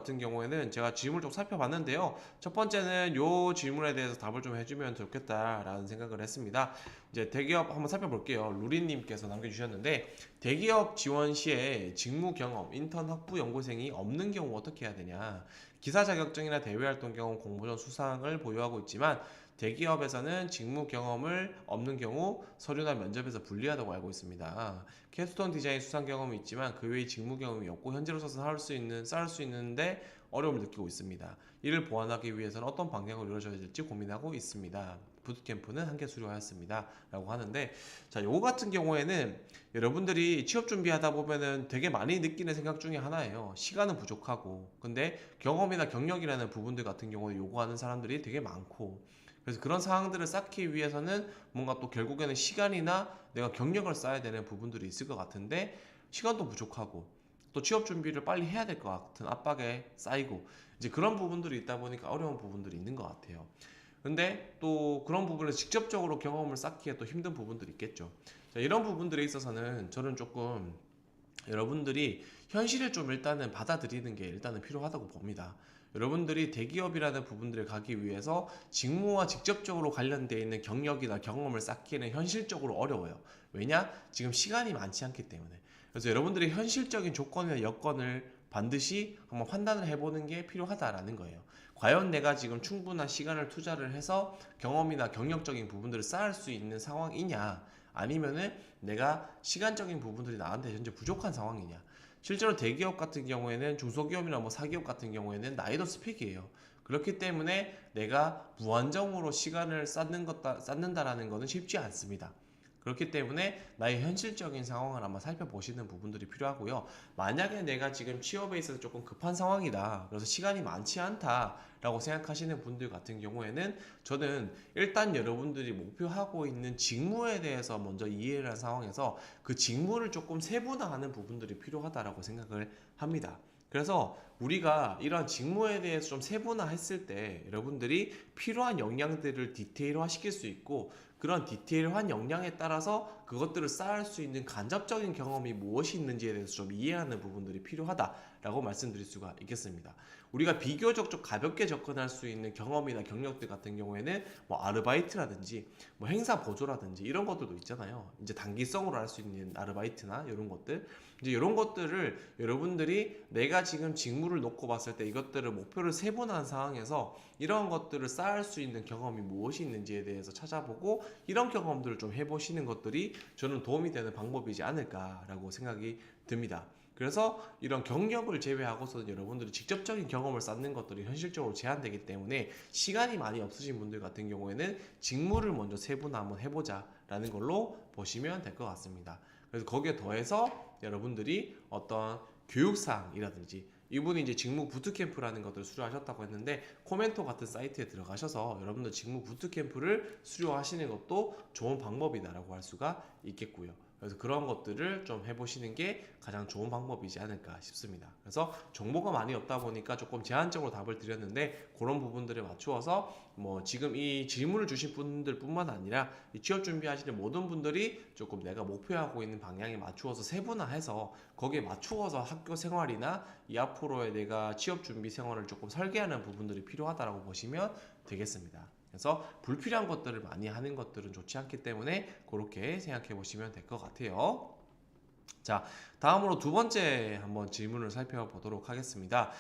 같은 경우에는 제가 질문을 좀 살펴봤는데요. 첫 번째는 요 질문에 대해서 답을 좀 해주면 좋겠다라는 생각을 했습니다. 이제 대기업 한번 살펴볼게요. 루리님께서 남겨주셨는데, 대기업 지원 시에 직무 경험, 인턴 학부 연구생이 없는 경우 어떻게 해야 되냐? 기사 자격증이나 대외 활동 경험, 공모전 수상을 보유하고 있지만 대기업에서는 직무 경험을 없는 경우 서류나 면접에서 불리하다고 알고 있습니다. 캡스톤 디자인 수상 경험이 있지만 그 외의 직무 경험이 없고 현재로서 쌓을 수 있는데 어려움을 느끼고 있습니다. 이를 보완하기 위해서는 어떤 방향으로 이루어져야 될지 고민하고 있습니다. 부트캠프는 한 개 수료하였습니다. 라고 하는데, 자, 요거 같은 경우에는 여러분들이 취업 준비하다 보면은 되게 많이 느끼는 생각 중에 하나예요. 시간은 부족하고, 근데 경험이나 경력이라는 부분들 같은 경우에 요구하는 사람들이 되게 많고, 그래서 그런 상황들을 쌓기 위해서는 뭔가 또 결국에는 시간이나 내가 경력을 쌓아야 되는 부분들이 있을 것 같은데, 시간도 부족하고 또 취업 준비를 빨리 해야 될 것 같은 압박에 쌓이고, 이제 그런 부분들이 있다 보니까 어려운 부분들이 있는 것 같아요. 근데 또 그런 부분을 직접적으로 경험을 쌓기에 또 힘든 부분들이 있겠죠. 자, 이런 부분들에 있어서는 저는 조금 여러분들이 현실을 좀 일단은 받아들이는 게 일단은 필요하다고 봅니다. 여러분들이 대기업이라는 부분들을 가기 위해서 직무와 직접적으로 관련되어 있는 경력이나 경험을 쌓기는 현실적으로 어려워요. 왜냐? 지금 시간이 많지 않기 때문에. 그래서 여러분들이 현실적인 조건이나 여건을 반드시 한번 판단을 해보는 게 필요하다라는 거예요. 과연 내가 지금 충분한 시간을 투자를 해서 경험이나 경력적인 부분들을 쌓을 수 있는 상황이냐, 아니면은 내가 시간적인 부분들이 나한테 현재 부족한 상황이냐. 실제로 대기업 같은 경우에는, 중소기업이나 뭐 사기업 같은 경우에는 나이도 스펙이에요. 그렇기 때문에 내가 무한정으로 시간을 쌓는다라는 것은 쉽지 않습니다. 그렇기 때문에 나의 현실적인 상황을 한번 살펴보시는 부분들이 필요하고요. 만약에 내가 지금 취업에 있어서 조금 급한 상황이다, 그래서 시간이 많지 않다 라고 생각하시는 분들 같은 경우에는, 저는 일단 여러분들이 목표하고 있는 직무에 대해서 먼저 이해를 한 상황에서 그 직무를 조금 세분화하는 부분들이 필요하다라고 생각을 합니다. 그래서 우리가 이런 직무에 대해서 좀 세분화했을 때 여러분들이 필요한 역량들을 디테일화 시킬 수 있고, 그런 디테일한 역량에 따라서 그것들을 쌓을 수 있는 간접적인 경험이 무엇이 있는지에 대해서 좀 이해하는 부분들이 필요하다라고 말씀드릴 수가 있겠습니다. 우리가 비교적 좀 가볍게 접근할 수 있는 경험이나 경력들 같은 경우에는 뭐 아르바이트라든지 뭐 행사 보조라든지 이런 것들도 있잖아요. 이제 단기성으로 할 수 있는 아르바이트나 이런 것들, 이제 이런 것들을 여러분들이 내가 지금 직무를 놓고 봤을 때 이것들을 목표를 세분화한 상황에서 이런 것들을 쌓을 수 있는 경험이 무엇이 있는지에 대해서 찾아보고 이런 경험들을 좀 해보시는 것들이 저는 도움이 되는 방법이지 않을까라고 생각이 듭니다. 그래서 이런 경력을 제외하고서는 여러분들이 직접적인 경험을 쌓는 것들이 현실적으로 제한되기 때문에 시간이 많이 없으신 분들 같은 경우에는 직무를 먼저 세분화 한번 해보자 라는 걸로 보시면 될 것 같습니다. 그래서 거기에 더해서 여러분들이 어떤 교육사항이라든지, 이분이 이제 직무 부트캠프라는 것들을 수료하셨다고 했는데, 코멘토 같은 사이트에 들어가셔서 여러분들 직무 부트캠프를 수료하시는 것도 좋은 방법이다라고 할 수가 있겠고요. 그래서 그런 것들을 좀 해보시는 게 가장 좋은 방법이지 않을까 싶습니다. 그래서 정보가 많이 없다 보니까 조금 제한적으로 답을 드렸는데, 그런 부분들에 맞추어서 뭐 지금 이 질문을 주신 분들 뿐만 아니라 이 취업 준비하시는 모든 분들이 조금 내가 목표하고 있는 방향에 맞추어서 세분화해서 거기에 맞추어서 학교 생활이나 이 앞으로의 내가 취업 준비 생활을 조금 설계하는 부분들이 필요하다고 보시면 되겠습니다. 그래서 불필요한 것들을 많이 하는 것들은 좋지 않기 때문에 그렇게 생각해 보시면 될 것 같아요. 자, 다음으로 두 번째 한번 질문을 살펴보도록 하겠습니다.